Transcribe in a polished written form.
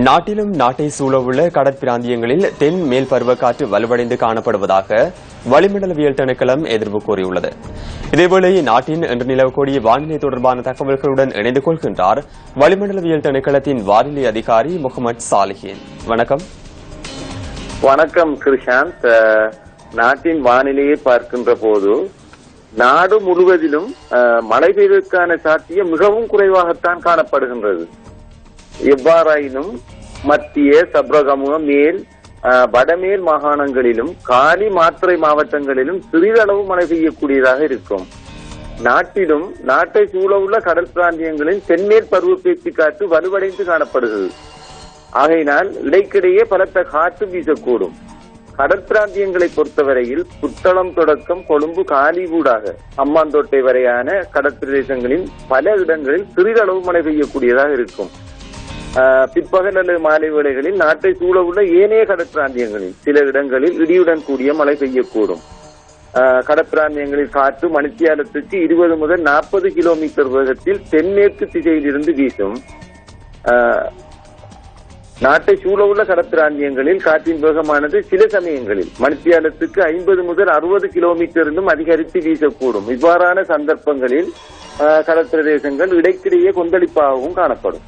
நாட்டிலும் நாட்டை சூழவுள்ள கடற்பிராந்தியங்களில் தென் மேல் பருவக்காற்று வலுவடைந்து காணப்படுவதாக வளிமண்டலவியல் திணைக்களம் எதிர்ப்பு கூறியுள்ளது. இதேவேளை நாட்டின் இன்று நிலவக்கூடிய வானிலை தொடர்பான தகவல்களுடன் இணைந்து கொள்கின்றார் வளிமண்டலவியல் திணைக்களத்தின் வானிலை அதிகாரி முகமது சாலிஹின். வணக்கம். வணக்கம் கிருஷாந்த். நாட்டின் வானிலையை பார்க்கின்ற போது நாடு முழுவதிலும் மழை பெய்வதற்கான சாத்தியம் மிகவும் குறைவாகத்தான் காணப்படுகின்றது. எவ்வாறாயினும் மத்திய சப்ரகமுக மேல் வடமேல் மாகாணங்களிலும் காலி மாத்தறை மாவட்டங்களிலும் சிறிதளவு மழை பெய்யக்கூடியதாக இருக்கும். நாட்டிலும் நாட்டை சூழவுள்ள கடல் பிராந்தியங்களில் தென்மேல் பருவப்பேச்சு காற்று வலுவடைந்து காணப்படுகிறது. ஆகையினால் இடைக்கிடையே பலத்த காற்று வீசக்கூடும். கடற்பிராந்தியங்களை பொறுத்தவரையில் புத்தளம் தொடக்கம் கொழும்பு காலிவூடாக அம்மாந்தோட்டை வரையான கடற்பிரதேசங்களில் பல இடங்களில் சிறிதளவு மழை பெய்யக்கூடியதாக இருக்கும். பிற்பகல் அல்லது மாலை வேளைகளில் நாட்டை சூழவுள்ள ஏனைய கடற்பிராந்தியங்களில் சில இடங்களில் இடியுடன் கூடிய மழை பெய்யக்கூடும். கடற்பிராந்தியங்களில் காற்று மணித்தியாலத்துக்கு 20 முதல் 40 கிலோமீட்டர் வேகத்தில் தென்மேற்கு திசையில் இருந்து வீசும். நாட்டை சூழவுள்ள கடற்பிராந்தியங்களில் காற்றின் வேகமானது சில சமயங்களில் மணித்தியாலத்துக்கு 50 முதல் 60 கிலோமீட்டரிலும் அதிகரித்து வீசக்கூடும். இவ்வாறான சந்தர்ப்பங்களில் கடற்பிரதேசங்கள் இடைக்கிடையே கொந்தளிப்பாகவும் காணப்படும்.